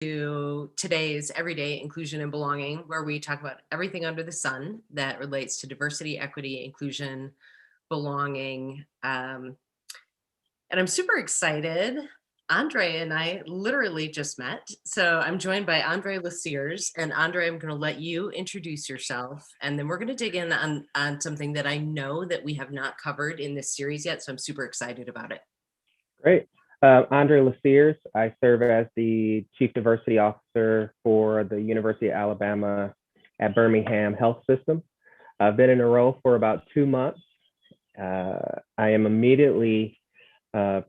to today's Everyday Inclusion and Belonging, where we talk about everything under the sun that relates to diversity, equity, inclusion, belonging. And I'm super excited. Andre and I literally just met. So I'm joined by Andre Lasiers. And Andre, I'm going to let you introduce yourself. And then we're going to dig in on something that I know that we have not covered in this series yet. So I'm super excited about it. Great. Andre Lasiers. I serve as the Chief Diversity Officer for the University of Alabama at Birmingham Health System. I've been in a role for about 2 months. I am immediately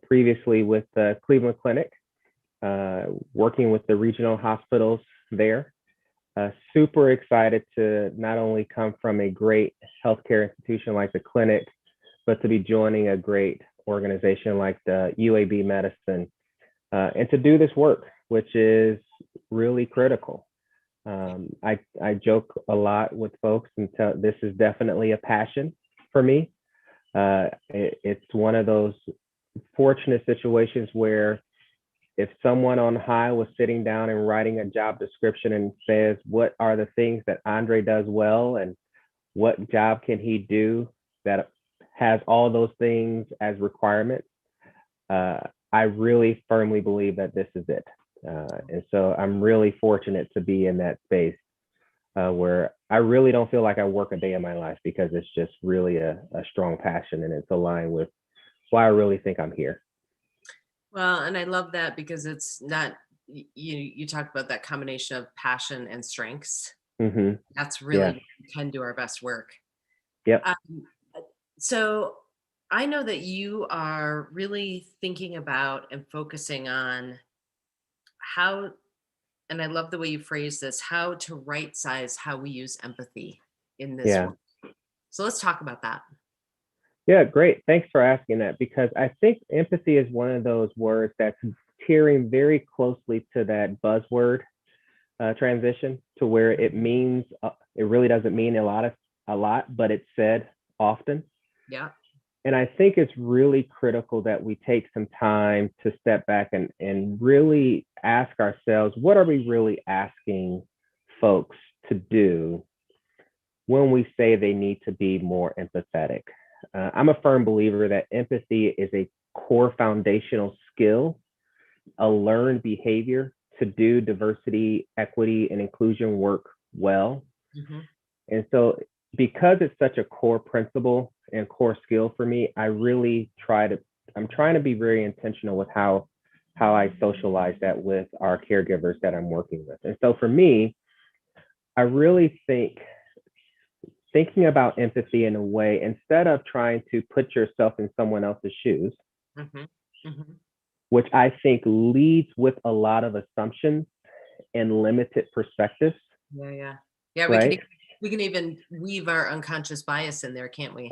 previously with the Cleveland Clinic, working with the regional hospitals there. Super excited to not only come from a great healthcare institution like the clinic, but to be joining a great organization like the UAB Medicine, and to do this work, which is really critical. I joke a lot with folks and this is definitely a passion for me. It's one of those fortunate situations where if someone on high was sitting down and writing a job description and says, what are the things that Andre does well and what job can he do that has all those things as requirements, I really firmly believe that this is it. And so I'm really fortunate to be in that space where I really don't feel like I work a day in my life, because it's just really a strong passion and it's aligned with why I really think I'm here. Well, and I love that because it's not, you talk about that combination of passion and strengths. Mm-hmm. That's really Yeah. where we can do our best work. Yep. So I know that you are really thinking about and focusing on how, and I love the way you phrase this, how to right size how we use empathy in this Yeah. work. So let's talk about that. Yeah, great. Thanks for asking that, because I think empathy is one of those words that's tearing very closely to that buzzword transition, to where it means, it really doesn't mean a lot, but it's said often. Yeah. And I think it's really critical that we take some time to step back and really ask ourselves, what are we really asking folks to do when we say they need to be more empathetic? I'm a firm believer that empathy is a core foundational skill, a learned behavior to do diversity, equity, and inclusion work well. Mm-hmm. And so, because it's such a core principle and core skill for me, I'm trying to be very intentional with how I socialize that with our caregivers that I'm working with. And so for me, I really thinking about empathy in a way, instead of trying to put yourself in someone else's shoes, Mm-hmm. Mm-hmm. which I think leads with a lot of assumptions and limited perspectives. Yeah. Right. We can even weave our unconscious bias in there, can't we?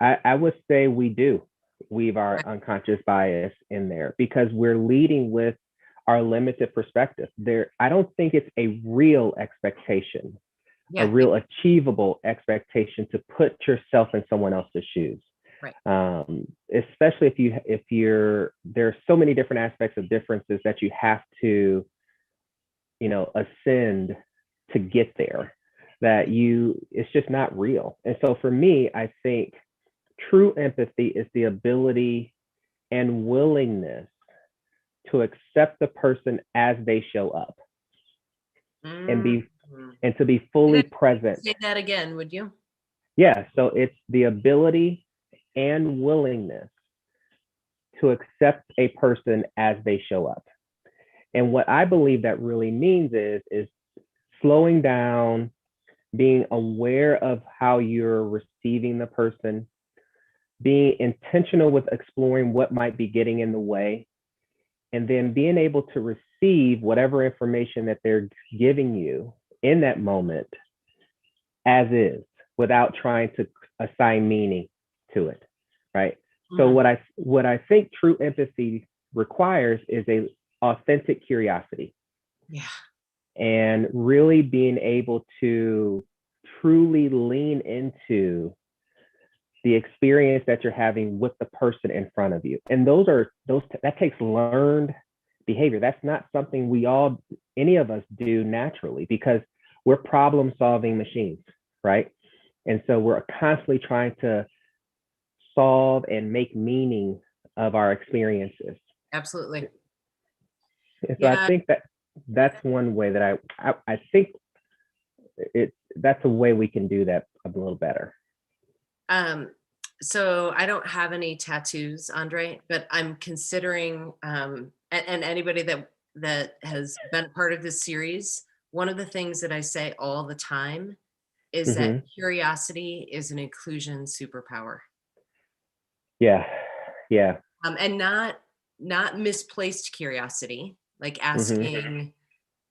I would say we do weave our unconscious bias in there, because we're leading with our limited perspective. I don't think it's a real expectation, a real achievable expectation to put yourself in someone else's shoes. Right. Especially if there's so many different aspects of differences that you have to, ascend to get there, that it's just not real. And so for me, I think true empathy is the ability and willingness to accept the person as they show up, and to be fully present. Say that again, would you? Yeah, so it's the ability and willingness to accept a person as they show up. And what I believe that really means is slowing down, being aware of how you're receiving the person, being intentional with exploring what might be getting in the way, and then being able to receive whatever information that they're giving you in that moment as is, without trying to assign meaning to it, right? Mm-hmm. So what I think true empathy requires is a authentic curiosity. Yeah. And really being able to truly lean into the experience that you're having with the person in front of you. And that takes learned behavior. That's not something any of us do naturally, because we're problem solving machines, right? And so we're constantly trying to solve and make meaning of our experiences. Absolutely. And so I Yeah. think that that's one way that I think that's a way we can do that a little better. Um, so I don't have any tattoos, Andre, but I'm considering, and anybody that has been a part of this series, one of the things that I say all the time is that Hmm. curiosity is an inclusion superpower. Yeah, yeah. And not misplaced curiosity, like Hmm. asking,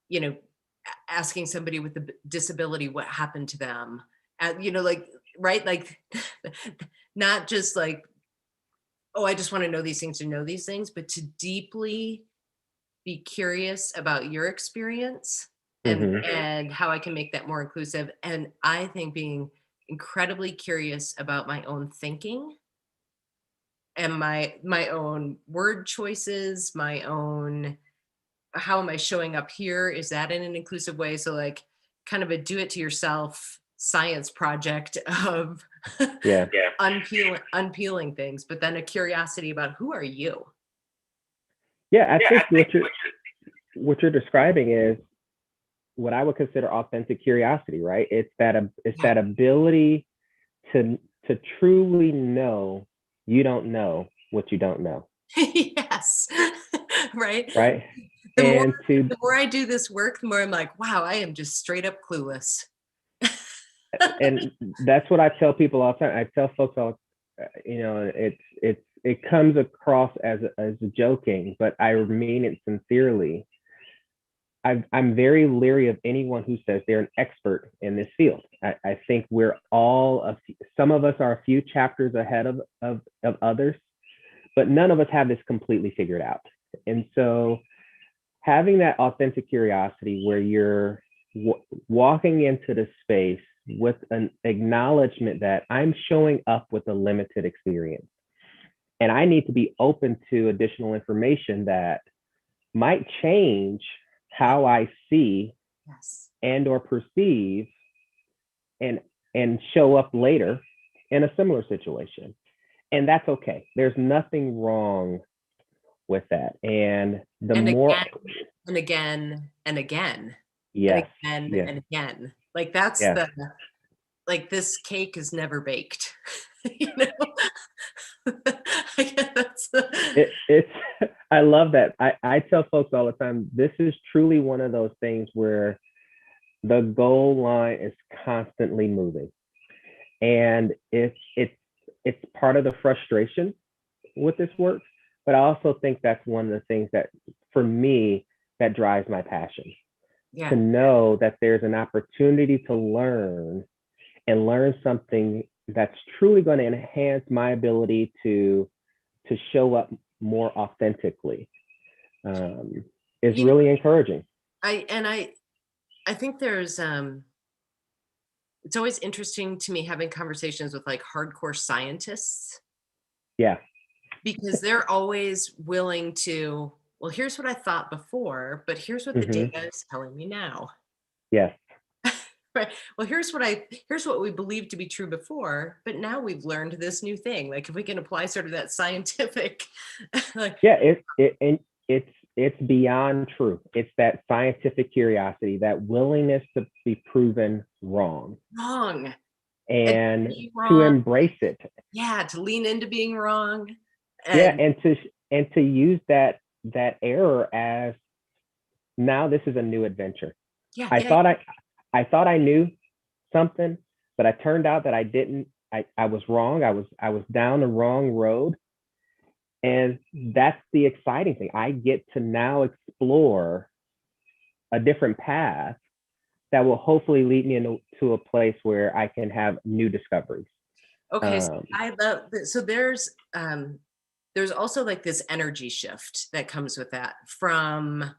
you know, asking somebody with a disability what happened to them, like, right, like, not just like, oh, I just want to know these things to know these things, but to deeply be curious about your experience, Hmm. and how I can make that more inclusive. And I think being incredibly curious about my own thinking and my own word choices, my own, how am I showing up here? Is that in an inclusive way? So like kind of a do it to yourself science project of Yeah. unpeeling things, but then a curiosity about who are you? Yeah, I think what you're describing is what I would consider authentic curiosity, right? It's Yeah. that ability to truly know you don't know what you don't know, Yes. Right. right? The more And to the more I do this work, the more I'm like, wow, I am just straight up clueless. and that's what I tell people all the time. I tell folks all, it comes across as joking, but I mean it sincerely. I'm very leery of anyone who says they're an expert in this field. I think some of us are a few chapters ahead of others, but none of us have this completely figured out. And so having that authentic curiosity where you're walking into the space with an acknowledgement that I'm showing up with a limited experience and I need to be open to additional information that might change how I see Yes. and or perceive and show up later in a similar situation. And that's okay. There's nothing wrong with that. And the And more, again and again and again and yes, again yes, and again. Like that's yes. the, like this cake is never baked. you know? That's the, It's I love that. I tell folks all the time, this is truly one of those things where the goal line is constantly moving. And it's part of the frustration with this work, but I also think that's one of the things that for me that drives my passion. To yeah. know that there's an opportunity to learn and learn something that's truly going to enhance my ability to show up more authentically, is You know, really encouraging. I think there's it's always interesting to me having conversations with like hardcore scientists, Yeah. because they're always willing to, well, here's what I thought before, but here's what the Hmm. data is telling me now. Yes. Right. Well, here's what we believed to be true before, but now we've learned this new thing. Like if we can apply sort of that scientific, like, Yeah. And it's beyond true. It's that scientific curiosity, that willingness to be proven wrong wrong and and be to wrong. embrace it. Yeah, to lean into being wrong. Yeah, And and to use that error as, now this is a new adventure. yeah, I yeah, thought I knew something, but it turned out that I didn't. I was wrong. I was down the wrong road. And that's the exciting thing. I get to now explore a different path that will hopefully lead me into a place where I can have new discoveries. okay. So Um, I love so there's also like this energy shift that comes with that from,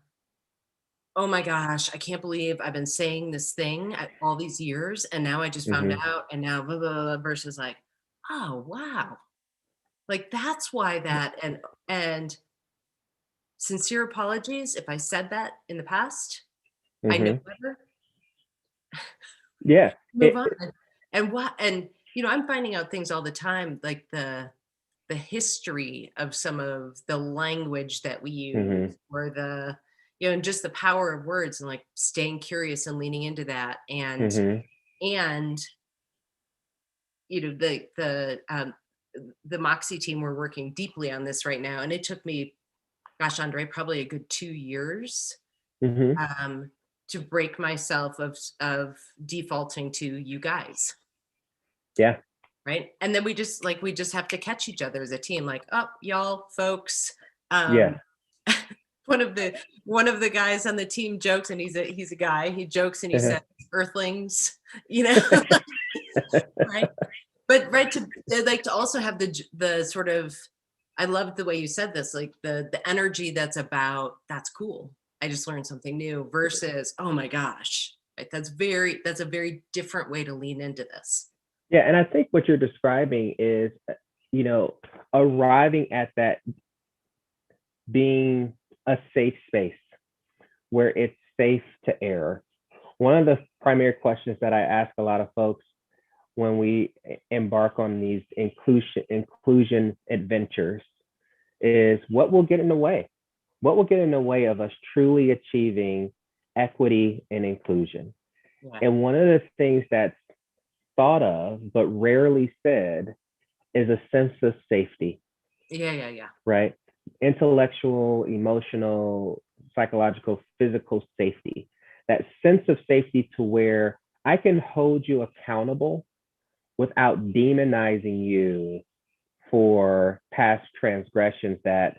oh my gosh, I can't believe I've been saying this thing all these years and now I just found mhm. out and now blah, blah, blah, versus like, oh wow. Like that's why that, and sincere apologies if I said that in the past. I know Hmm. better. Yeah. Move on. And I'm finding out things all the time, like the history of some of the language that we use, Hmm. or and just the power of words, and like staying curious and leaning into that. Hmm. And the Moxie team, we're working deeply on this right now. And it took me, gosh, Andre, probably a good 2 years Hmm. um, to break myself of defaulting to you guys. Yeah. Right. And then we just have to catch each other as a team, like, oh, y'all folks. Yeah. Um, one of the guys on the team jokes, and he's a guy, he jokes and he says, earthlings, you know, right. But right, they like to also have the sort of, I love the way you said this, like the energy that's about, that's cool, I just learned something new, versus, oh my gosh, right? That's a very different way to lean into this. Yeah. And I think what you're describing is, you know, arriving at that being a safe space where it's safe to err. One of the primary questions that I ask a lot of folks when we embark on these inclusion adventures is, what will get in the way? What will get in the way of us truly achieving equity and inclusion? Yeah. And one of the things that's thought of but rarely said is a sense of safety, Yeah. right? Intellectual, emotional, psychological, physical safety. That sense of safety to where I can hold you accountable without demonizing you for past transgressions that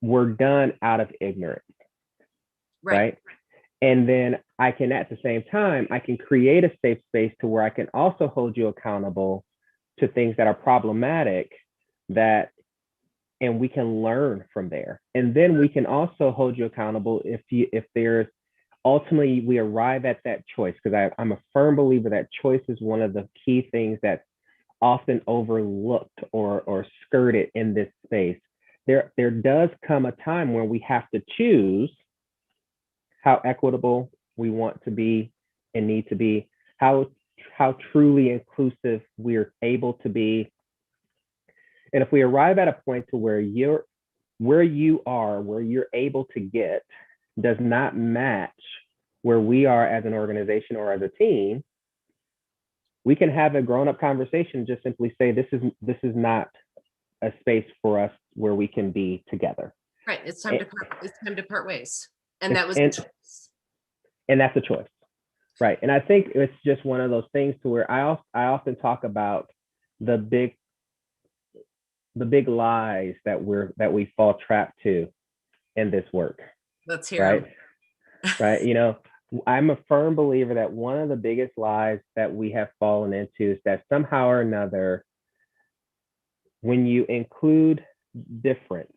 were done out of ignorance, Right. right? And then I can, at the same time, I can create a safe space to where I can also hold you accountable to things that are problematic, that, and we can learn from there. And then we can also hold you accountable if there's, ultimately we arrive at that choice, because I'm a firm believer that choice is one of the key things that's often overlooked or skirted in this space. There does come a time when we have to choose how equitable we want to be and need to be, how truly inclusive we're able to be. And if we arrive at a point to where where you're able to get does not match where we are as an organization or as a team, we can have a grown-up conversation, just simply say, this is not a space for us where we can be together. Right. It's time to part ways. And It's, that was a and choice. and that's a choice, right? And I think it's just one of those things to where I often talk about the big lies that we fall trapped to in this work, Let's hear right? them. Right. I'm a firm believer that one of the biggest lies that we have fallen into is that somehow or another, when you include difference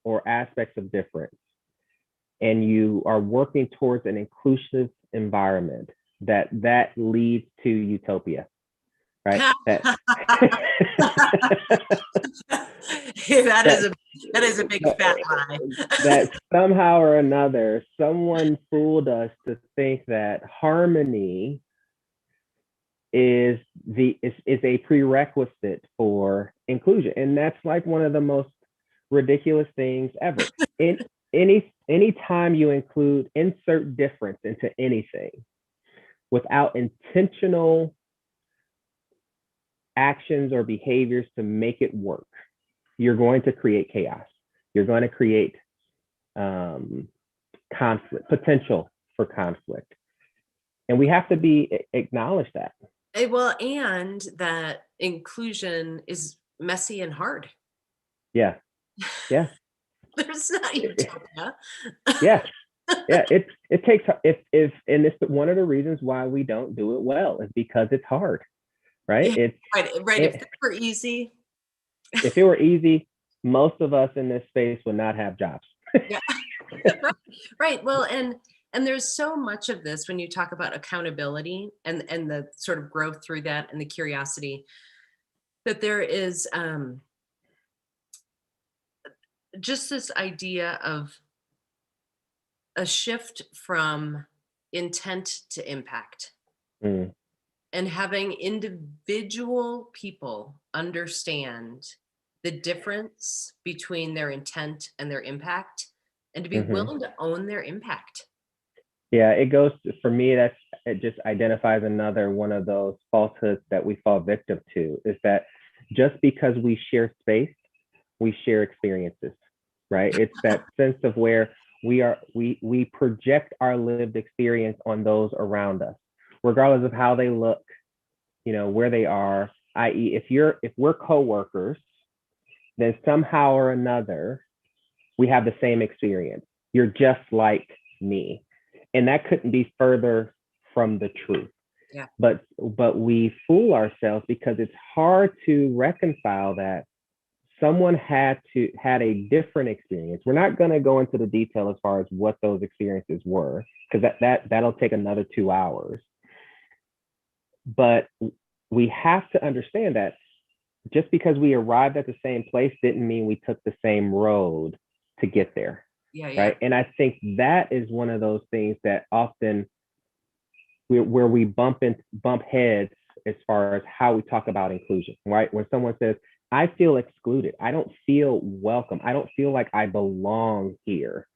or aspects of difference, and you are working towards an inclusive environment, that leads to utopia, right? That that is that a that is a big fat lie. that somehow or another someone fooled us to think that harmony is a prerequisite for inclusion, and that's like one of the most ridiculous things ever. In any time you insert difference into anything without intentional actions or behaviors to make it work, you're going to create chaos. You're going to create conflict, potential for conflict, and we have to acknowledge that. Well, and that inclusion is messy and hard. Yeah, yeah, There's not utopia. yeah, yeah. It takes, if and it's one of the reasons why we don't do it well, is because it's hard, right? Yeah, right. If It that were easy, if it were easy, most of us in this space would not have jobs. yeah, right, right. Well, and there's so much of this when you talk about accountability and the sort of growth through that and the curiosity, that there is just this idea of a shift from intent to impact, Mm, and having individual people understand the difference between their intent and their impact, and to be mhm. willing to own their impact. Yeah, it goes for me, it just identifies another one of those falsehoods that we fall victim to, is that just because we share space, we share experiences, right? It's that sense of where we project our lived experience on those around us, regardless of how they look, where they are, i.e., if we're coworkers, then somehow or another we have the same experience. You're just like me. And that couldn't be further from the truth. Yeah. But we fool ourselves because it's hard to reconcile that someone had a different experience. We're not going to go into the detail as far as what those experiences were, because that'll take another 2 hours. But we have to understand that just because we arrived at the same place didn't mean we took the same road to get there. Yeah, yeah. Right. And I think that is one of those things that often where we bump heads as far as how we talk about inclusion, right? When someone says, I feel excluded, I don't feel welcome, I don't feel like I belong here.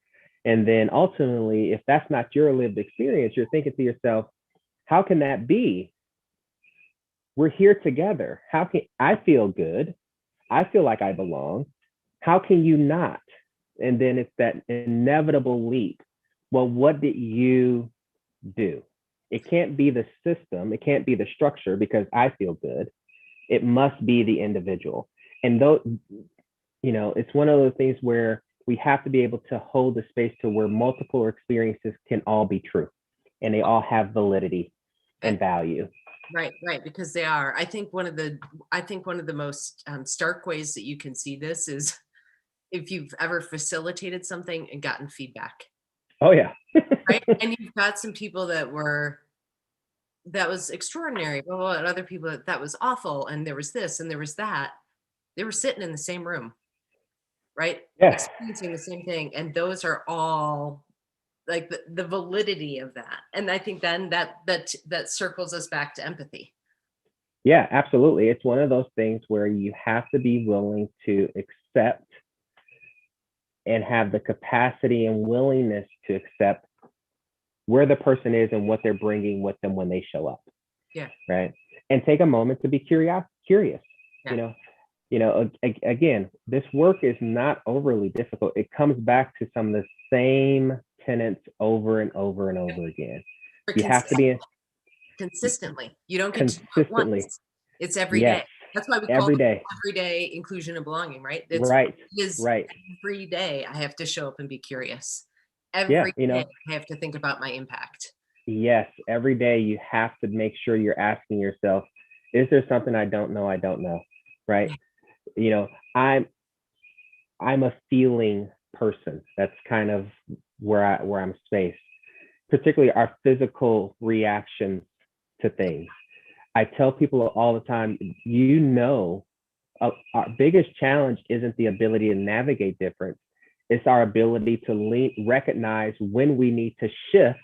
And then ultimately, if that's not your lived experience, you're thinking to yourself, how can that be? We're here together. How can I feel good? I feel like I belong. How can you not? And then it's that inevitable leap. Well, what did you do? It can't be the system, it can't be the structure because I feel good. It must be the individual. And though, it's one of those things where we have to be able to hold the space to where multiple experiences can all be true and they all have validity Eh, and value. right, right, because they are. I think one of the most stark ways that you can see this is if you've ever facilitated something and gotten feedback, Oh, yeah. right? And you've got some people that was extraordinary, blah, blah, and other people that was awful, and there was this and there was that. They were sitting in the same room, right? Yeah. Experiencing the same thing, and those are all like the validity of that. And I think then that circles us back to empathy. Yeah, absolutely. It's one of those things where you have to be willing to accept and have the capacity and willingness to accept where the person is and what they're bringing with them when they show up, Yeah, right? And take a moment to be curious. yeah, You know, again, this work is not overly difficult. It comes back to some of the same tenets over and over and over again. but You have to be consistently. You don't get to do it consistently. once. It's every Yes, day. That's why we call every it day. everyday inclusion and belonging, right? Right, It is right. every day I have to show up and be curious. Yeah, Every day I have to think about my impact. yes, every day you have to make sure you're asking yourself, is there something I don't know? I don't know, right? Yeah. You know, I'm I'm a feeling person. That's kind of where I'm spaced, particularly our physical reactions to things. I tell people all the time, our biggest challenge isn't the ability to navigate difference. It's our ability to recognize when we need to shift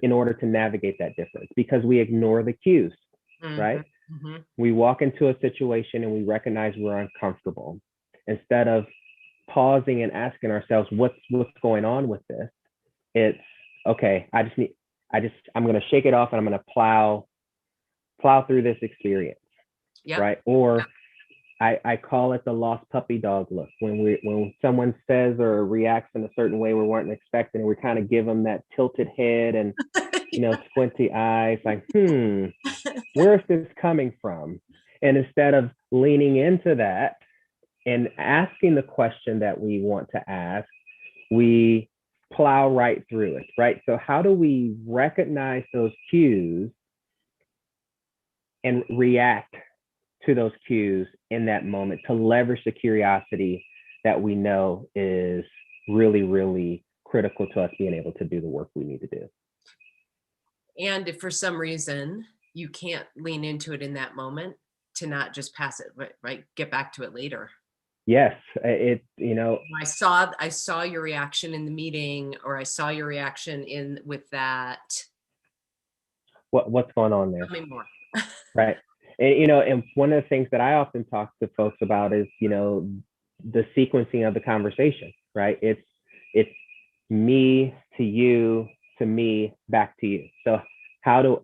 in order to navigate that difference because we ignore the cues, Mhm, right? mhm. We walk into a situation and we recognize we're uncomfortable. Instead of pausing and asking ourselves what's going on with this, it's okay. I'm going to shake it off and I'm going to plow through this experience, Yep. right? Or I call it the lost puppy dog look. When someone says or reacts in a certain way we weren't expecting, we kind of give them that tilted head and squinty eyes, like, where is this coming from? And instead of leaning into that and asking the question that we want to ask, we plow right through it, right? So how do we recognize those cues and react to those cues in that moment to leverage the curiosity that we know is really, really critical to us being able to do the work we need to do? And if for some reason you can't lean into it in that moment, to not just pass it, right? Get back to it later. Yes, I saw your reaction in the meeting, or I saw your reaction in with that. what's going on there, Tell me more. right? And and one of the things that I often talk to folks about is, the sequencing of the conversation, right? It's me to you to me back to you. So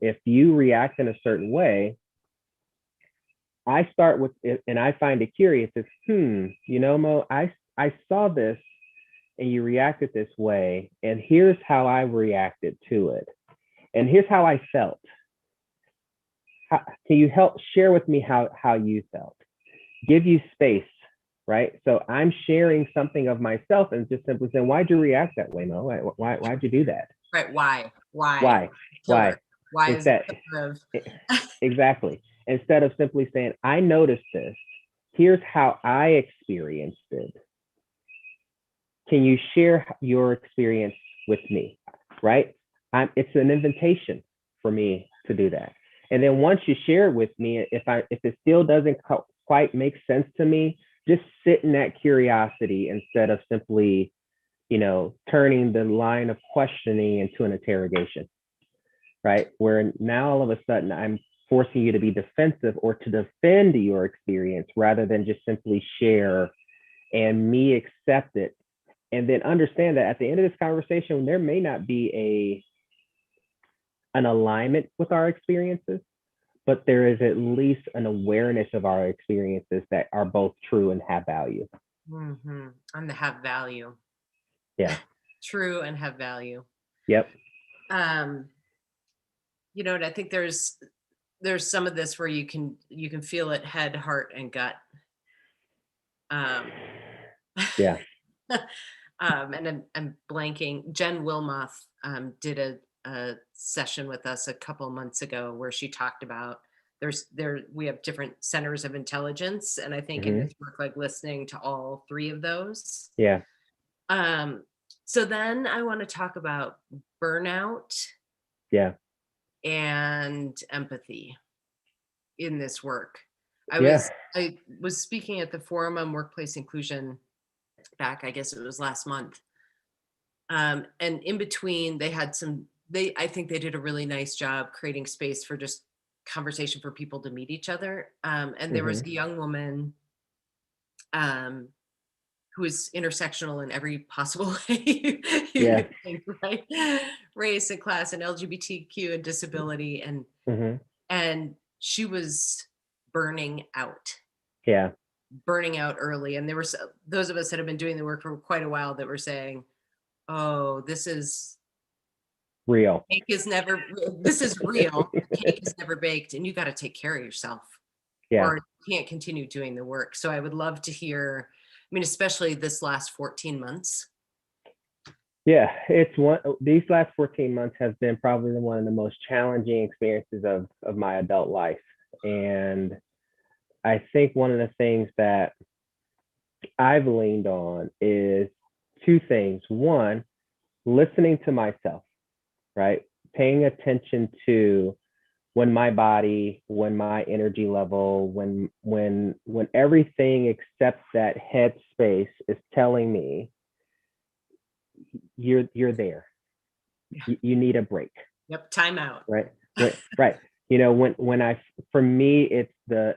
if you react in a certain way, I start with it, and I find it curious. Is Mo, I saw this and you reacted this way, and here's how I reacted to it, and here's how I felt. Can you help share with me how you felt? Give you space, right? So I'm sharing something of myself and just simply saying, why'd you react that way, Mo? Why'd you do that? Right. Why? Why? Killer. Why? Why is Instead, it killer of exactly. Instead of simply saying, I noticed this. Here's how I experienced it. Can you share your experience with me? Right? It's an invitation for me to do that. And then once you share it with me, if it still doesn't quite make sense to me, just sit in that curiosity instead of simply, turning the line of questioning into an interrogation, right? Where now all of a sudden I'm forcing you to be defensive or to defend your experience rather than just simply share and me accept it. And then understand that at the end of this conversation, there may not be an alignment with our experiences, but there is at least an awareness of our experiences that are both true and have value. And to have value. Yeah. True and have value. Yep. And I think there's some of this where you can feel it head, heart, and gut. Yeah. And I'm blanking. Jen Wilmoth did a session with us a couple months ago where she talked about we have different centers of intelligence, and I think in this work, like listening to all three of those. Yeah. So then I want to talk about burnout. Yeah. And empathy in this work. I Yeah. was speaking at the Forum on Workplace Inclusion back, I guess it was last month. And in between, I think they did a really nice job creating space for just conversation for people to meet each other. And there was a young woman who is intersectional in every possible way you could think, right? Race and class and LGBTQ and disability. And she was burning out. Yeah. Burning out early. And there were those of us that have been doing the work for quite a while that were saying, oh, this is real. This is real. Cake is never baked, and you got to take care of yourself. Yeah. Or you can't continue doing the work. So I would love to hear, especially this last 14 months. Yeah, these last 14 months has been probably one of the most challenging experiences of my adult life. And I think one of the things that I've leaned on is two things. One, listening to myself, right? Paying attention to when my body, when my energy level, when everything except that head space is telling me you're there. Yeah. You need a break. Yep, time out. Right. Right. For me, it's the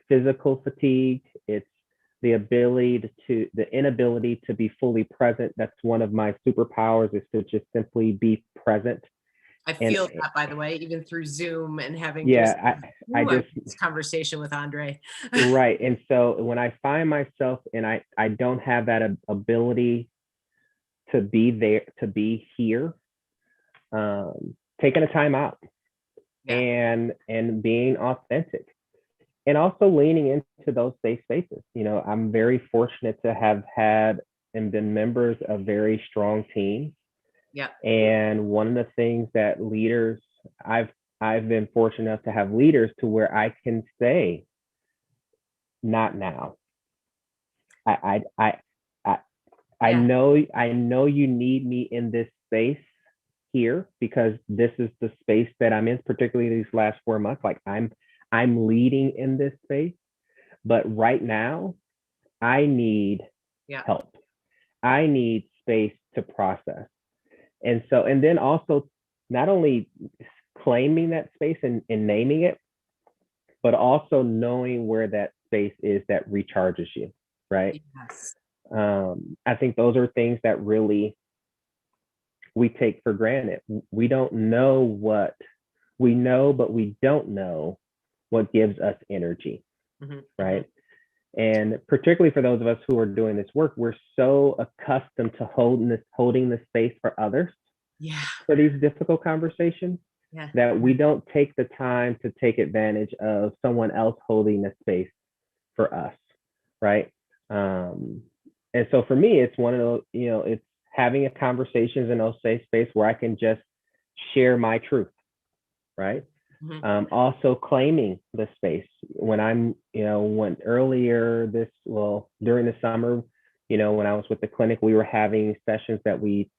physical fatigue. It's the inability to be fully present. That's one of my superpowers, is to just simply be present. I feel that, by the way, even through Zoom and having this conversation with Andre. Right. And so when I find myself and I don't have that ability to be there, to be here, taking a time out and being authentic, and also leaning into those safe spaces. I'm very fortunate to have had and been members of very strong teams. Yeah. And one of the things that leaders, I've been fortunate enough to have leaders to where I can say, not now. I know you need me in this space here, because this is the space that I'm in, particularly these last 4 months. Like I'm leading in this space, but right now I need Yeah. help. I need space to process. And so, and then also not only claiming that space and naming it, but also knowing where that space is that recharges you, right? Yes. I think those are things that really we take for granted. We don't know what we know, but we don't know what gives us energy, Mhm, mhm. right? And particularly for those of us who are doing this work, we're so accustomed to holding the space for others Yeah. for these difficult conversations Yeah. that we don't take the time to take advantage of someone else holding the space for us, right? Um, and so for me, it's one of those, it's having a conversations in those safe space where I can just share my truth, right? Mhm. Also claiming the space when I'm, when earlier during the summer, when I was with the clinic, we were having sessions that we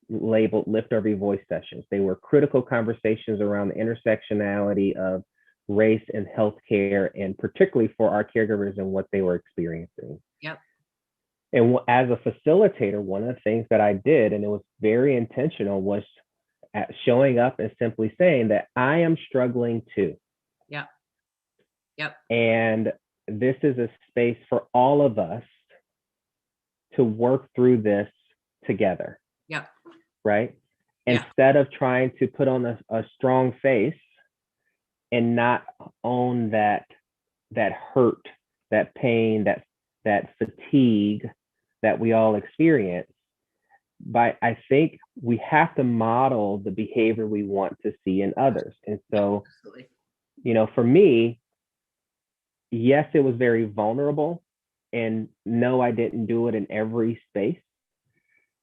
labeled Lift Every Voice sessions. They were critical conversations around the intersectionality of race and healthcare, and particularly for our caregivers and what they were experiencing. Yep. And as a facilitator, one of the things that I did, and it was very intentional, was at showing up and simply saying that I am struggling too. Yep. Yep. And this is a space for all of us to work through this together, Yep. right? Yeah. Instead of trying to put on a strong face and not own that hurt, that pain, that fatigue that we all experience. But I think we have to model the behavior we want to see in others. And Yep. so, Absolutely. for me, yes, it was very vulnerable. And no, I didn't do it in every space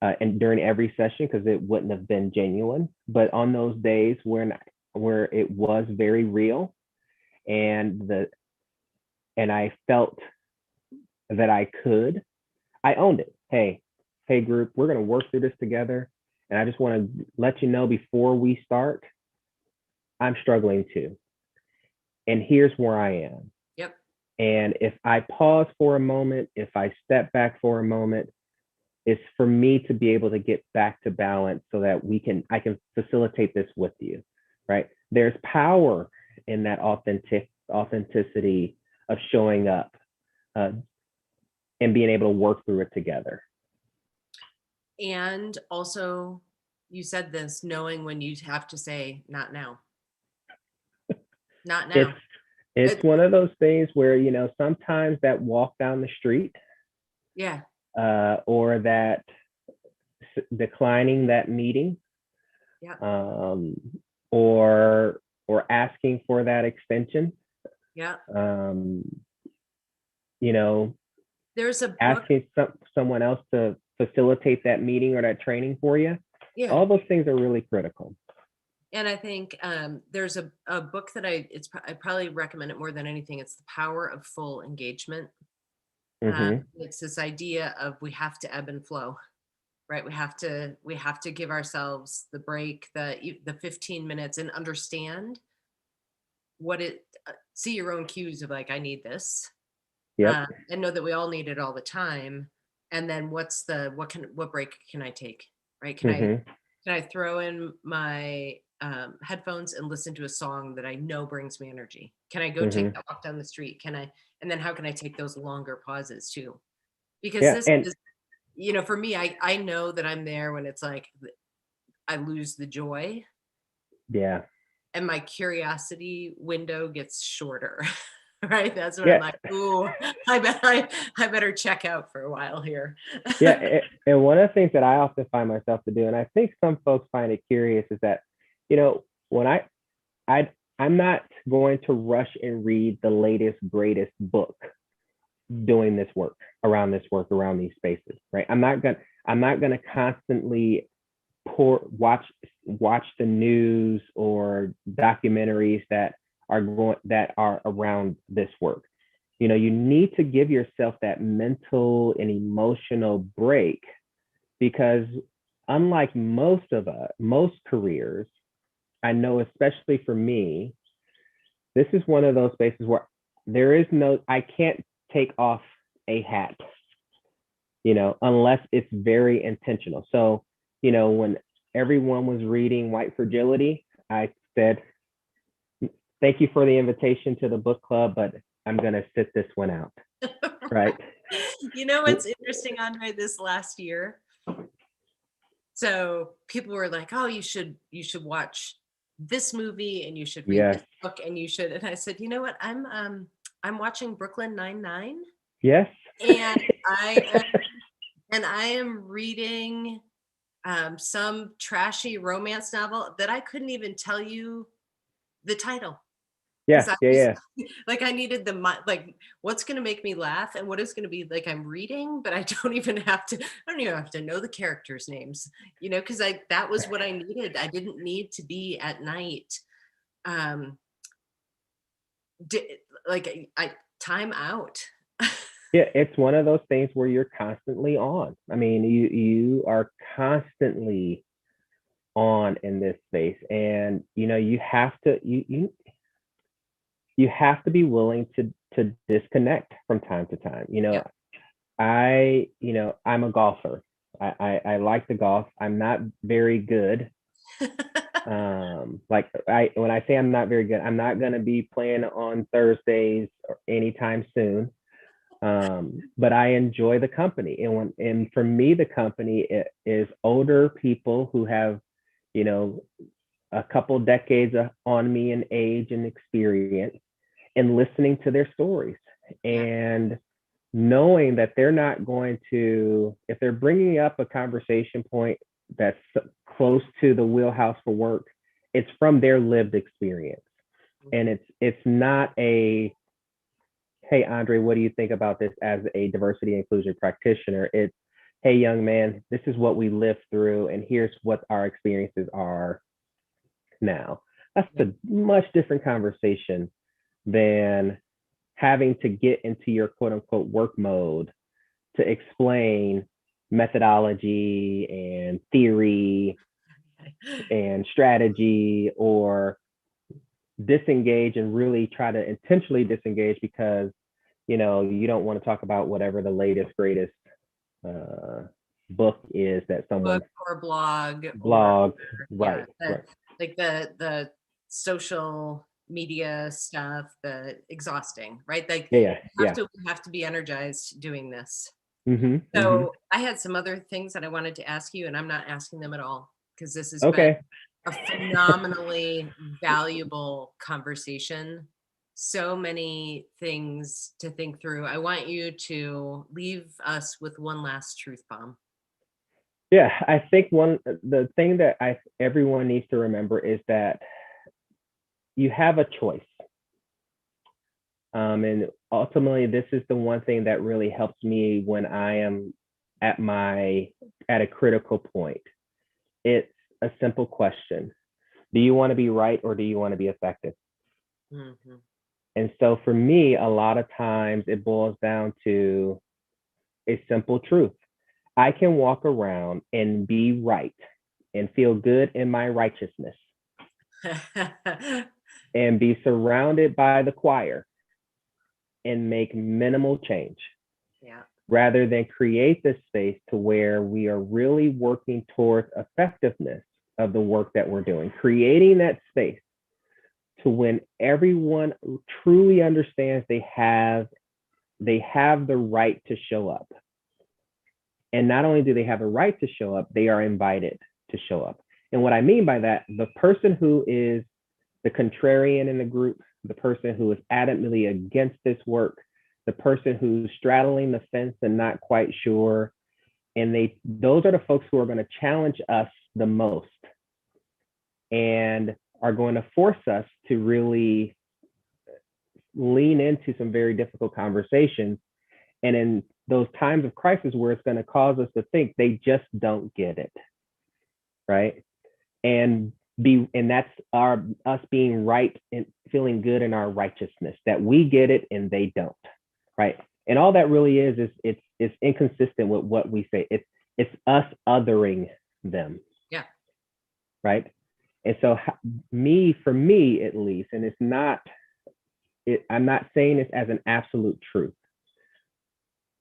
and during every session because it wouldn't have been genuine. But on those days where it was very real and I felt that I owned it. Hey group, we're gonna work through this together. And I just want to let you know before we start, I'm struggling too. And here's where I am. Yep. And if I pause for a moment, if I step back for a moment, it's for me to be able to get back to balance so that I can facilitate this with you, right? There's power in that authenticity of showing up uh, and being able to work through it together. And also, you said this, knowing when you have to say, not now, not It's now. it's It, one of those things where sometimes that walk down the street yeah. or that declining that meeting Yeah. um, or asking for that extension, Yeah. um, you know, There's a book. asking someone else to facilitate that meeting or that training for you. Yeah. All those things are really critical. And I think there's a book that I probably recommend it more than anything. It's The Power of Full Engagement. Mm-hmm. It's this idea of we have to ebb and flow, right? We have to give ourselves the break, the 15 minutes, and understand see your own cues of like, I need this, Yep. and know that we all need it all the time. And then what break can I take, right? Mm-hmm. Can I throw in my headphones and listen to a song that I know brings me energy? Can I go take Mm-hmm. that walk down the street? And then how can I take those longer pauses too? Because Yeah. this And is, for me, I know that I'm there when it's like I lose the joy yeah. and my curiosity window gets shorter. Right? That's when I'm Yeah. like, ooh, I better check out for a while here. Yeah. And one of the things that I often find myself to do, and I think some folks find it curious, is that, when I I'm not going to rush and read the latest, greatest book doing this work around these spaces, right? I'm not gonna constantly watch the news or documentaries that are around this work. You need to give yourself that mental and emotional break because unlike most careers, I know especially for me, this is one of those spaces where I can't take off a hat, unless it's very intentional. So, when everyone was reading White Fragility, I said, thank you for the invitation to the book club, but I'm going to sit this one out. Right. What's interesting, Andre, this last year? So people were like, oh, you should watch this movie and you should read Yes. this book and you should. And I said, you know what? I'm watching Brooklyn Nine-Nine. Yes. And I am reading some trashy romance novel that I couldn't even tell you the title. Yeah. Like I needed what's going to make me laugh and what is going to be like I'm reading, but I don't even have to know the characters' names, because that was what I needed. I didn't need to be at night. I time out. Yeah, it's one of those things where you're constantly on. I mean, you are constantly on in this space, and you have to you have to be willing to disconnect from time to time. Yeah. I'm a golfer. I like to golf. I'm not very good. When I say I'm not very good, I'm not going to be playing on Thursdays or anytime soon. But I enjoy the company, and for me, the company is older people who have, a couple decades on me in age and experience, and listening to their stories, and knowing that they're not going to, if they're bringing up a conversation point that's close to the wheelhouse for work, it's from their lived experience, and it's not a, hey, Andre, what do you think about this as a diversity inclusion practitioner? It's, hey, young man, this is what we lived through, and here's what our experiences are now. That's a much different conversation than having to get into your quote unquote work mode to explain methodology and theory and strategy, or disengage and really try to intentionally disengage because you don't want to talk about whatever the latest greatest book is that someone book or blog right. Like the social media stuff, the exhausting, right? Like we have to be energized doing this. Mm-hmm, so I had some other things that I wanted to ask you, and I'm not asking them at all because this has okay. been a phenomenally valuable conversation. So many things to think through. I want you to leave us with one last truth bomb. Yeah, I think the thing that everyone needs to remember is that you have a choice. And ultimately, this is the one thing that really helps me when I am at a critical point. It's a simple question. Do you want to be right, or do you want to be effective? Mm-hmm. And so for me, a lot of times it boils down to a simple truth. I can walk around and be right and feel good in my righteousness and be surrounded by the choir and make minimal change. Yeah. Rather than create this space to where we are really working towards effectiveness of the work that we're doing, creating that space to when everyone truly understands they have the right to show up. And not only do they have a right to show up, they are invited to show up. And what I mean by that, the person who is the contrarian in the group, the person who is adamantly against this work, the person who's straddling the fence and not quite sure, and those are the folks who are going to challenge us the most and are going to force us to really lean into some very difficult conversations. And in those times of crisis where it's going to cause us to think, they just don't get it, right? And that's us being right and feeling good in our righteousness, that we get it and they don't, right? And all that really is it's inconsistent with what we say. It's us othering them. Yeah. Right. And so for me at least, and I'm not saying this as an absolute truth.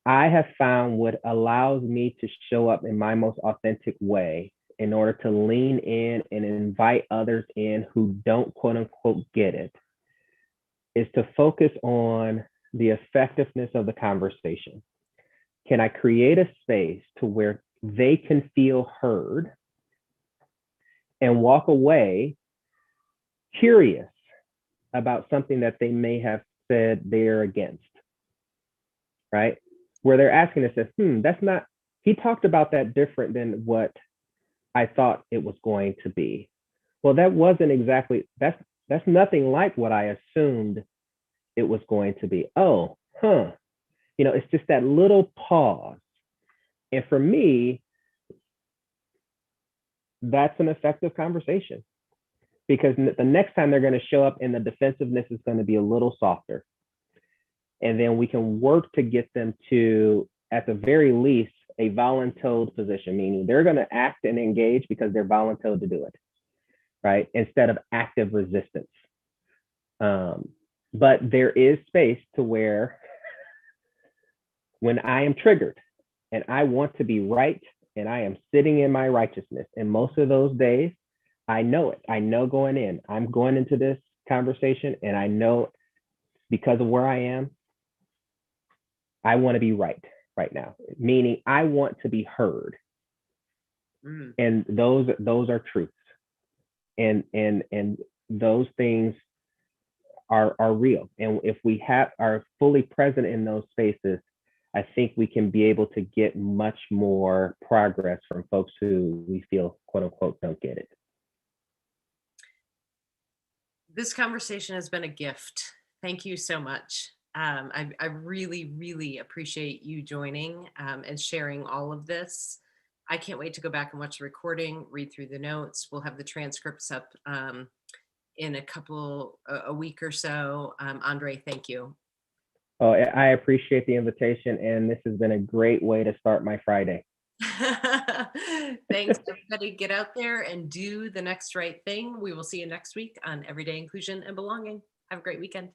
I have found what allows me to show up in my most authentic way in order to lean in and invite others in who don't quote unquote get it is to focus on the effectiveness of the conversation. Can I create a space to where they can feel heard and walk away curious about something that they may have said they're against, right? Where they're asking themselves, that's not, he talked about that different than what I thought it was going to be. Well, that wasn't exactly, that's nothing like what I assumed it was going to be. Oh, it's just that little pause. And for me, that's an effective conversation because the next time they're going to show up and the defensiveness is going to be a little softer. And then we can work to get them to, at the very least, a voluntold position, meaning they're going to act and engage because they're voluntold to do it, right? Instead of active resistance. But there is space to where when I am triggered and I want to be right and I am sitting in my righteousness, and most of those days, I know it. I know going in, I'm going into this conversation and I know because of where I am, I want to be right now, meaning I want to be heard. And those are truths. And those things are real. And if we are fully present in those spaces, I think we can be able to get much more progress from folks who we feel, quote unquote, don't get it. This conversation has been a gift. Thank you so much. I really, really appreciate you joining and sharing all of this. I can't wait to go back and watch the recording, read through the notes. We'll have the transcripts up in a week or so. Andre, thank you. Oh, I appreciate the invitation, and this has been a great way to start my Friday. Thanks, everybody. Get out there and do the next right thing. We will see you next week on Everyday Inclusion and Belonging. Have a great weekend.